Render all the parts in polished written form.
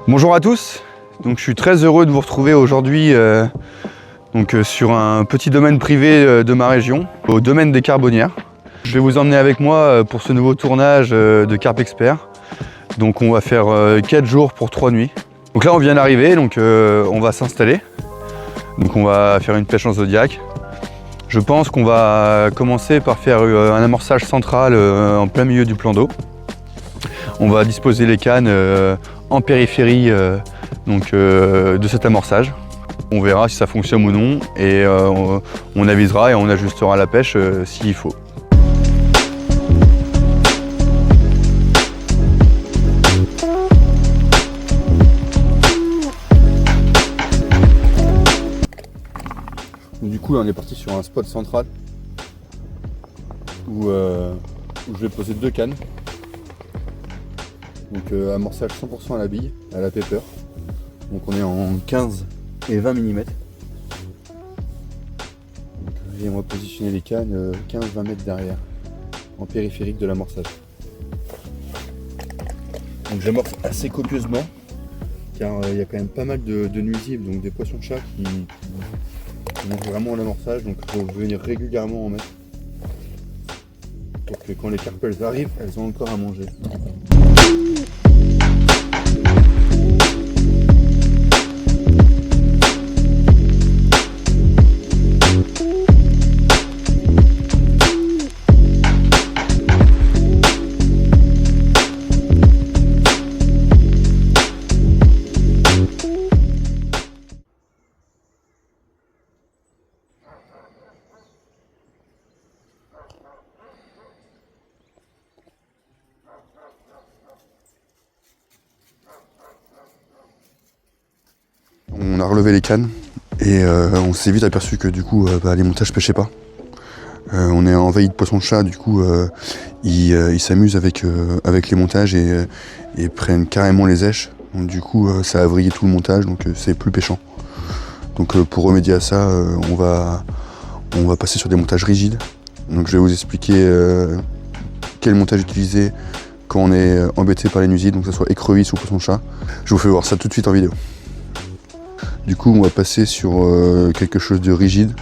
Bonjour à tous, donc je suis très heureux de vous retrouver aujourd'hui sur un petit domaine privé de ma région, au domaine des Carbonnières. Je vais vous emmener avec moi pour ce nouveau tournage de Carp Expert. Donc on va faire 4 jours pour 3 nuits. Donc là on vient d'arriver, donc on va s'installer. Donc on va faire une pêche en zodiac. Je pense qu'on va commencer par faire un amorçage central en plein milieu du plan d'eau. On va disposer les cannes en périphérie de cet amorçage. On verra si ça fonctionne ou non et on avisera et on ajustera la pêche s'il faut. Du coup, on est parti sur un spot central où je vais poser 2 cannes. Donc amorçage 100% à la bille, à la pepper. Donc on est en 15 et 20 mm. Et on va positionner les cannes 15-20 mètres derrière, en périphérique de l'amorçage. Donc j'amorce assez copieusement, car il y a quand même pas mal de nuisibles, donc des poissons de chat qui mangent vraiment l'amorçage, donc il faut venir régulièrement en mettre. Pour que quand les carpes arrivent, elles ont encore à manger. On a relevé les cannes et on s'est vite aperçu que du coup les montages pêchaient pas. On est envahi de poissons-chat, du coup ils s'amusent avec les montages et prennent carrément les èches. Donc du coup ça a vrillé tout le montage, donc c'est plus pêchant. Donc pour remédier à ça, on va passer sur des montages rigides. Donc je vais vous expliquer quel montage utiliser quand on est embêté par les nuisibles, donc que ce soit écrevisse ou poisson-chat. Je vous fais voir ça tout de suite en vidéo. Du coup, on va passer sur quelque chose de rigide.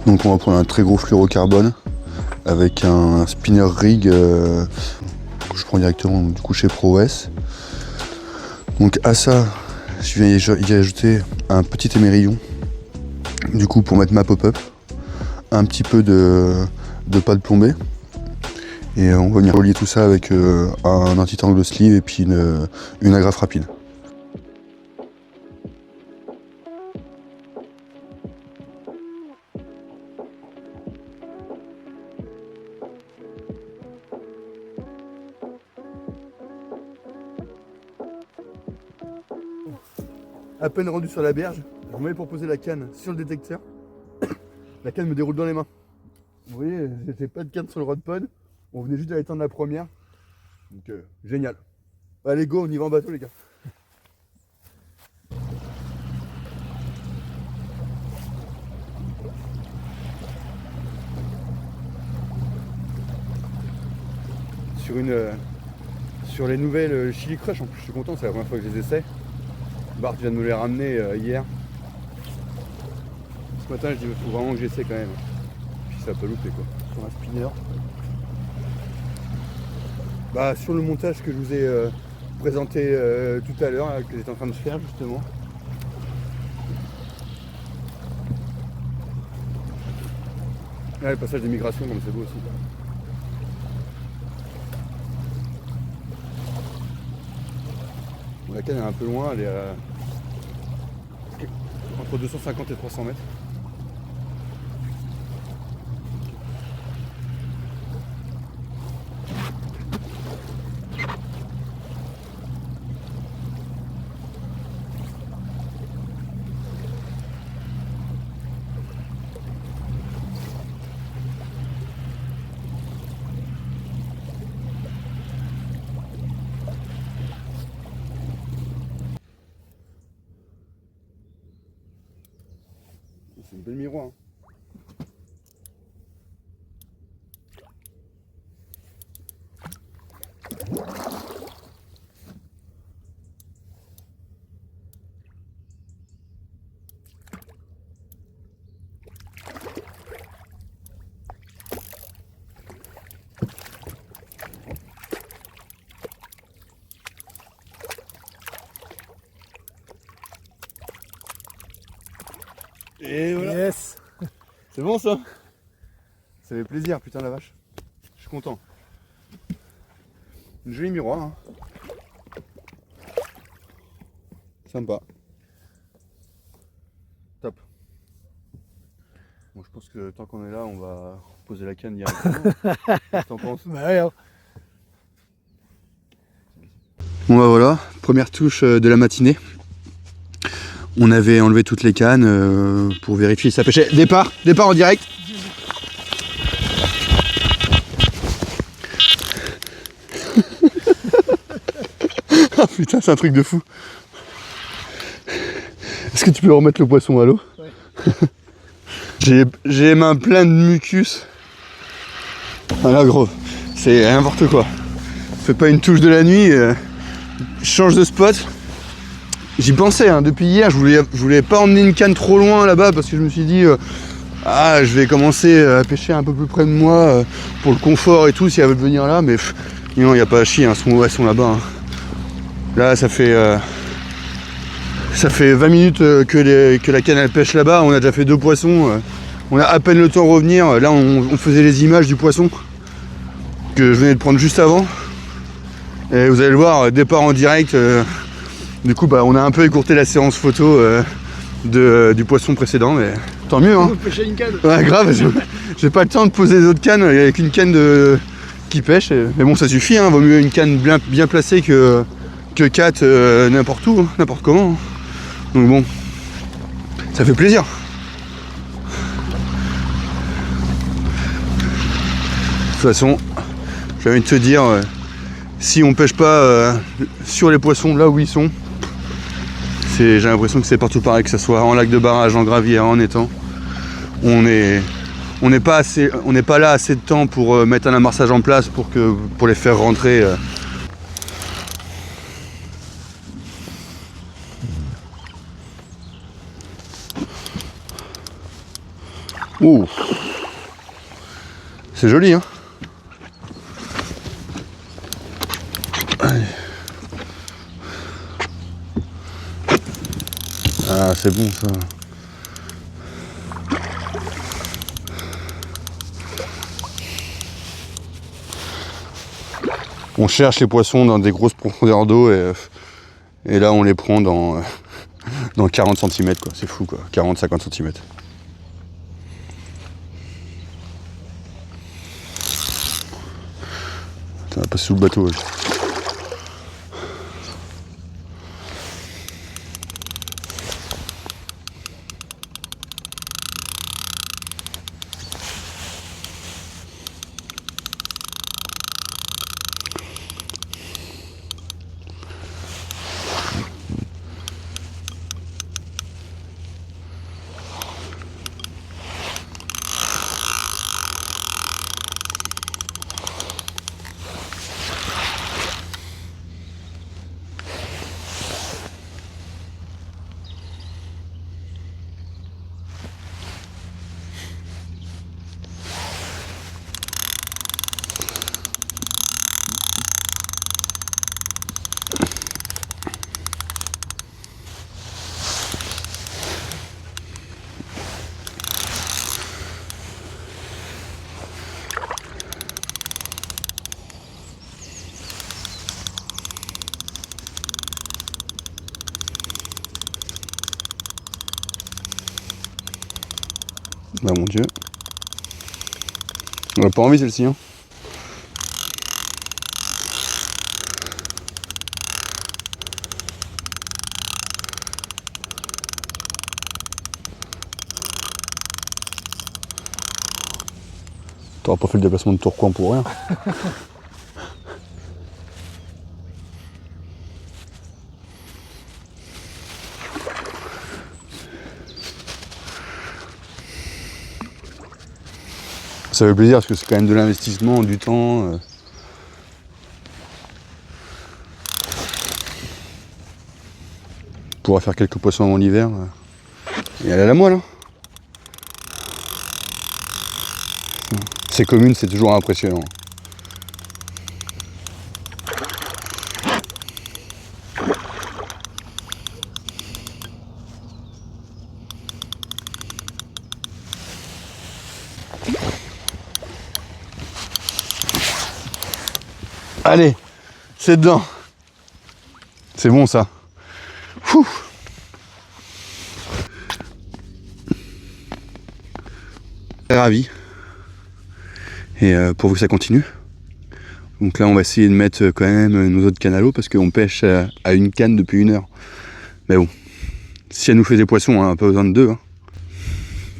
Donc on va prendre un très gros fluorocarbone avec un spinner rig que je prends directement du coup chez ProOS. Donc à ça, je viens y ajouter un petit émerillon du coup pour mettre ma pop-up, un petit peu de pâte plombée et on va venir relier tout ça avec un anti-tangle de sleeve et puis une agrafe rapide. À peine rendu sur la berge, je me mets pour poser la canne sur le détecteur. La canne me déroule dans les mains. Vous voyez, j'étais pas de canne sur le rod pod. On venait juste d'aller éteindre la première. Donc génial. Allez go, on y va en bateau les gars. Sur les nouvelles Chili Crush, en plus je suis content, c'est la première fois que je les essaie. Bart vient de me les ramener hier. Ce matin je dis il faut vraiment que j'essaie quand même. Puis ça peut louper quoi. Sur un spinner. Bah sur le montage que je vous ai présenté tout à l'heure, que j'étais en train de faire justement. Là, le passage des migrations, donc c'est beau aussi. Bon, la canne est un peu loin, elle est entre 250 et 300 mètres. C'est une belle miroir. Hein. Et voilà. Yes. C'est bon ça? Ça fait plaisir, putain la vache. Je suis content. Une jolie miroir. Hein. Sympa. Top. Bon, je pense que tant qu'on est là, on va poser la canne directement. Qu'est-ce que t'en penses? Bah ouais, hein. Bon bah voilà, première touche de la matinée. On avait enlevé toutes les cannes pour vérifier si ça pêchait. Départ en direct. Ah putain, c'est un truc de fou. Est-ce que tu peux remettre le poisson à l'eau? Ouais. J'ai les mains pleines de mucus. Ah là gros, c'est n'importe quoi. Fais pas une touche de la nuit, change de spot. J'y pensais hein, depuis hier, je voulais pas emmener une canne trop loin là-bas parce que je me suis dit je vais commencer à pêcher un peu plus près de moi pour le confort et tout si elle veut venir là, mais non, il n'y a pas à chier, hein, elles sont là-bas. Hein. Là ça fait 20 minutes que la canne elle pêche là-bas, on a déjà fait 2 poissons, on a à peine le temps de revenir. Là on faisait les images du poisson que je venais de prendre juste avant. Et vous allez le voir, départ en direct. Du coup, on a un peu écourté la séance photo du poisson précédent, mais tant mieux. Hein. Pêcher une canne. Ouais, grave, j'ai pas le temps de poser d'autres cannes avec une canne qui pêche. Mais bon, ça suffit, hein. Vaut mieux une canne bien placée que 4 n'importe où, hein, n'importe comment. Hein. Donc bon, ça fait plaisir. De toute façon, j'ai envie de te dire, si on pêche pas sur les poissons là où ils sont, j'ai l'impression que c'est partout pareil, que ce soit en lac de barrage, en gravière, en étang. On n'est pas là assez de temps pour mettre un amassage en place pour les faire rentrer. Ouh, c'est joli, hein. Allez. Ah, c'est bon ça. On cherche les poissons dans des grosses profondeurs d'eau et là on les prend dans 40 cm quoi, c'est fou quoi, 40-50 cm. Ça va passer sous le bateau. Ouais. Bah mon dieu. On l'a pas envie celle-ci hein. T'auras pas fait le déplacement de Tourcoing pour rien. Ça fait plaisir parce que c'est quand même de l'investissement, du temps. On pourra faire quelques poissons avant l'hiver. Et elle a la moelle. Hein. Ces communes, c'est toujours impressionnant. Allez, c'est dedans. C'est bon ça. Ouh. Ravi. Et pourvu que ça continue. Donc là on va essayer de mettre quand même nos autres cannes à l'eau parce qu'on pêche à une canne depuis 1 heure. Mais bon, si elle nous fait des poissons, hein, pas besoin de 2. Hein.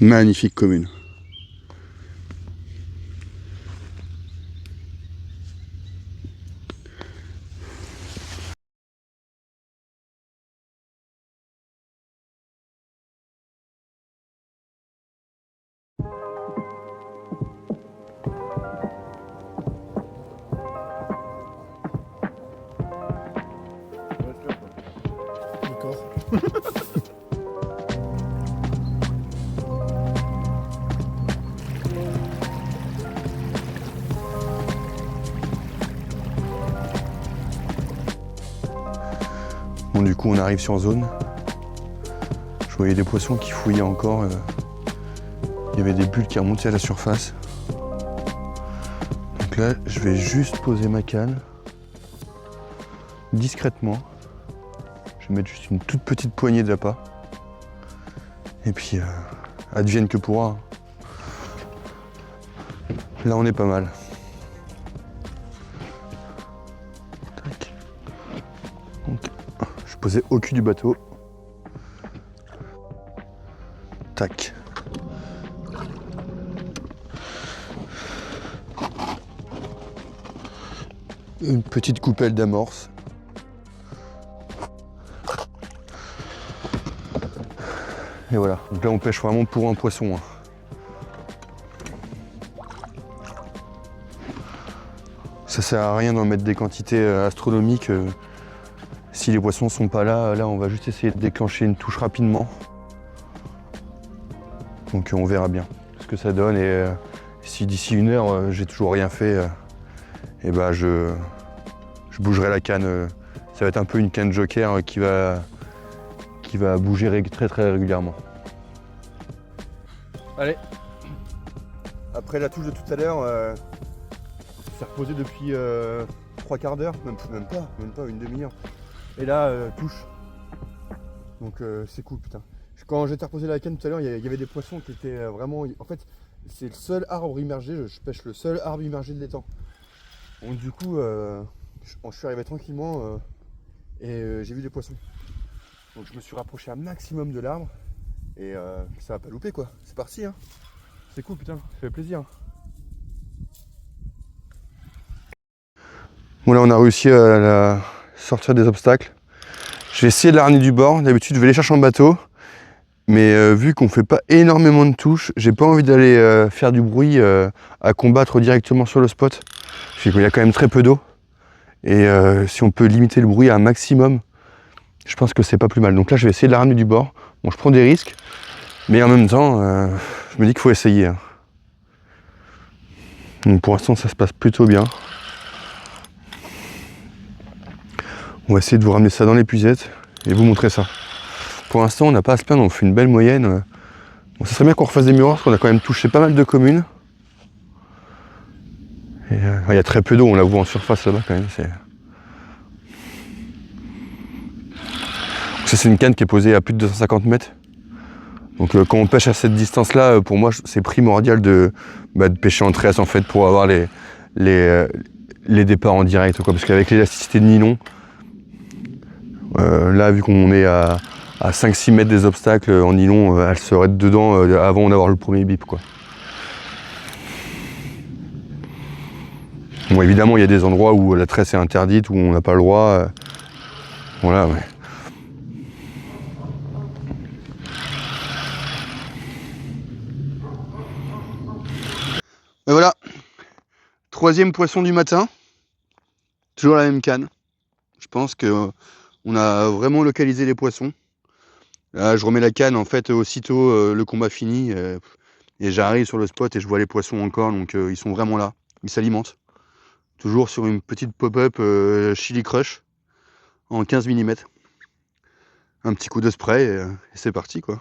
Magnifique commune. Bon, du coup on arrive sur zone. Je voyais des poissons qui fouillaient encore. Il y avait des bulles qui remontaient à la surface. Donc là je vais juste poser ma canne discrètement. Je vais mettre juste une toute petite poignée d'appât. Et puis advienne que pourra. Là on est pas mal. Tac. Donc, je posais au cul du bateau. Tac. Une petite coupelle d'amorce. Et voilà. Donc là on pêche vraiment pour un poisson. Hein. Ça sert à rien d'en mettre des quantités astronomiques. Si les poissons sont pas là, on va juste essayer de déclencher une touche rapidement. Donc on verra bien ce que ça donne et si d'ici 1 heure j'ai toujours rien fait, et ben je bougerai la canne. Ça va être un peu une canne joker qui va bouger très régulièrement. Allez. Après la touche de tout à l'heure, c'est reposé depuis 3/4 d'heure, même pas une demi-heure. Et là, touche. Donc c'est cool, putain. Quand j'étais reposé la canne tout à l'heure, il y avait des poissons qui étaient vraiment... En fait, c'est le seul arbre immergé, je pêche le seul arbre immergé de l'étang. Donc du coup, je suis arrivé tranquillement et j'ai vu des poissons. Donc je me suis rapproché un maximum de l'arbre et ça va pas louper quoi. C'est parti, hein. C'est cool, putain, ça fait plaisir. Bon là on a réussi à sortir des obstacles. Je vais essayer de la ramener du bord. D'habitude je vais les chercher en bateau. Mais vu qu'on fait pas énormément de touches, j'ai pas envie d'aller faire du bruit à combattre directement sur le spot. Il y a quand même très peu d'eau. Et si on peut limiter le bruit à un maximum, je pense que c'est pas plus mal. Donc là je vais essayer de la ramener du bord. Bon je prends des risques, mais en même temps je me dis qu'il faut essayer. Hein. Donc pour l'instant ça se passe plutôt bien. On va essayer de vous ramener ça dans l'épuisette et vous montrer ça. Pour l'instant, on n'a pas à se plaindre, on fait une belle moyenne. Bon, ça serait bien qu'on refasse des miroirs parce qu'on a quand même touché pas mal de communes. Et il y a très peu d'eau, on la voit en surface là-bas quand même. Ça, c'est une canne qui est posée à plus de 250 mètres. Donc quand on pêche à cette distance-là, pour moi, c'est primordial de pêcher en tresse en fait pour avoir les départs en direct. Quoi, parce qu'avec l'élasticité de nylon, là, vu qu'on est à 5-6 mètres des obstacles en nylon, elle serait dedans avant d'avoir le premier bip quoi. Bon évidemment il y a des endroits où la tresse est interdite, où on n'a pas le droit. Voilà ouais. Et voilà, 3e poisson du matin, toujours la même canne. Je pense que on a vraiment localisé les poissons. Là, je remets la canne en fait aussitôt le combat fini et j'arrive sur le spot et je vois les poissons encore, donc ils sont vraiment là, ils s'alimentent. Toujours sur une petite pop-up Chili Crush en 15 mm. Un petit coup de spray et c'est parti quoi.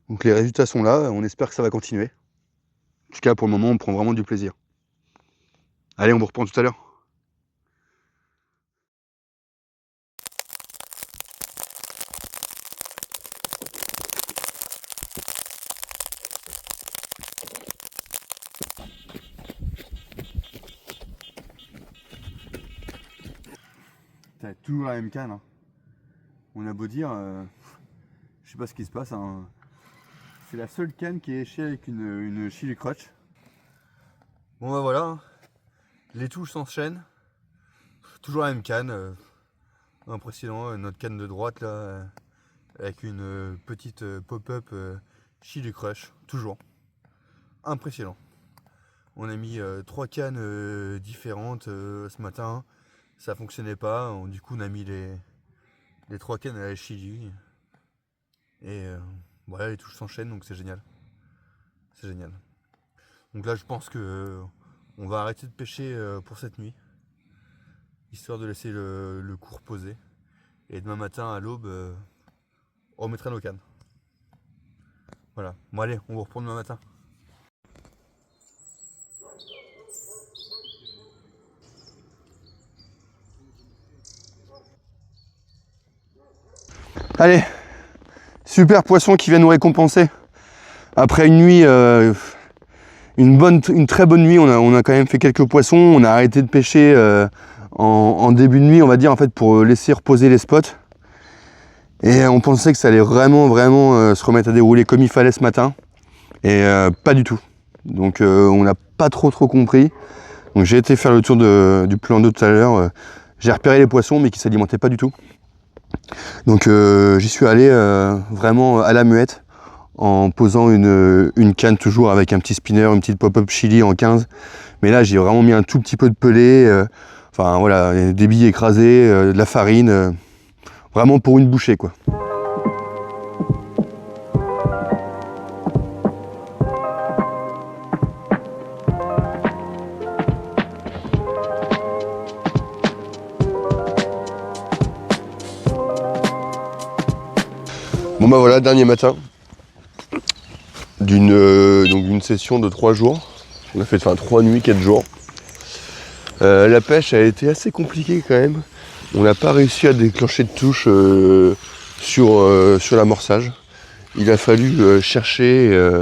Donc les résultats sont là, on espère que ça va continuer. En tout cas pour le moment on prend vraiment du plaisir. Allez on vous reprend tout à l'heure. t'as toujours la même canne. Hein. On a beau dire, je sais pas ce qui se passe. Hein. C'est la seule canne qui est échée avec une Chili Crutch. Bon bah voilà, hein. Les touches s'enchaînent. Toujours la même canne. Impressionnant, notre canne de droite là, avec une petite pop-up Chili Crush, toujours. Impressionnant. On a mis 3 cannes différentes ce matin, ça fonctionnait pas, du coup on a mis les 3 cannes à la chili. Et voilà, les touches s'enchaînent, donc c'est génial. C'est génial. Donc là je pense que on va arrêter de pêcher pour cette nuit, histoire de laisser le cours poser. Et demain matin à l'aube, on remettra nos cannes. Voilà, bon allez, on vous reprend demain matin. Allez, super poisson qui vient nous récompenser. Après une nuit, une très bonne nuit, on a quand même fait quelques poissons. On a arrêté de pêcher en début de nuit, on va dire, en fait, pour laisser reposer les spots. Et on pensait que ça allait vraiment se remettre à dérouler comme il fallait ce matin. Et pas du tout. Donc on n'a pas trop compris. Donc j'ai été faire le tour du plan d'eau tout à l'heure. J'ai repéré les poissons mais qui ne s'alimentaient pas du tout. Donc j'y suis allé vraiment à la muette en posant une canne toujours avec un petit spinner, une petite pop-up chili en 15. Mais là j'ai vraiment mis un tout petit peu de pelé, enfin voilà, des billes écrasées, de la farine, vraiment pour une bouchée quoi. Bon bah voilà, dernier matin d'une session de 3 jours. On a fait 3 nuits, 4 jours. La pêche a été assez compliquée quand même. On n'a pas réussi à déclencher de touche sur l'amorçage. Il a fallu chercher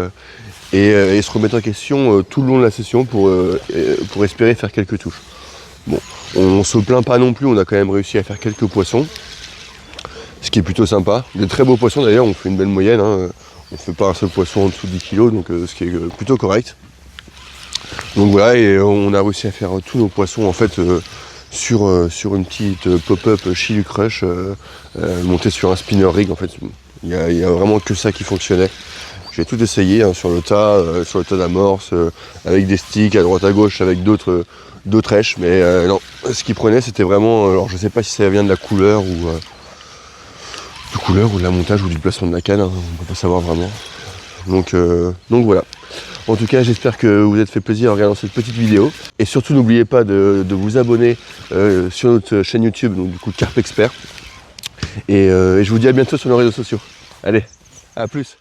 et se remettre en question tout le long de la session pour espérer faire quelques touches. Bon, on se plaint pas non plus, on a quand même réussi à faire quelques poissons. Ce qui est plutôt sympa. Des très beaux poissons d'ailleurs, on fait une belle moyenne. Hein. On ne fait pas un seul poisson en dessous de 10 kg, donc ce qui est plutôt correct. Donc voilà, et on a réussi à faire tous nos poissons en fait sur une petite pop-up Chili Crush montée sur un spinner rig. En fait, il y a vraiment que ça qui fonctionnait. J'ai tout essayé hein, sur le tas d'amorce, avec des sticks à droite à gauche, avec d'autres hèches, mais non, ce qui prenait c'était vraiment, alors je sais pas si ça vient de la couleur ou de la montage ou du placement de la canne, hein, on peut pas savoir vraiment. Donc voilà. En tout cas, j'espère que vous vous êtes fait plaisir en regardant cette petite vidéo. Et surtout, n'oubliez pas de vous abonner sur notre chaîne YouTube, donc du coup Carp Expert. Et je vous dis à bientôt sur nos réseaux sociaux. Allez, à plus.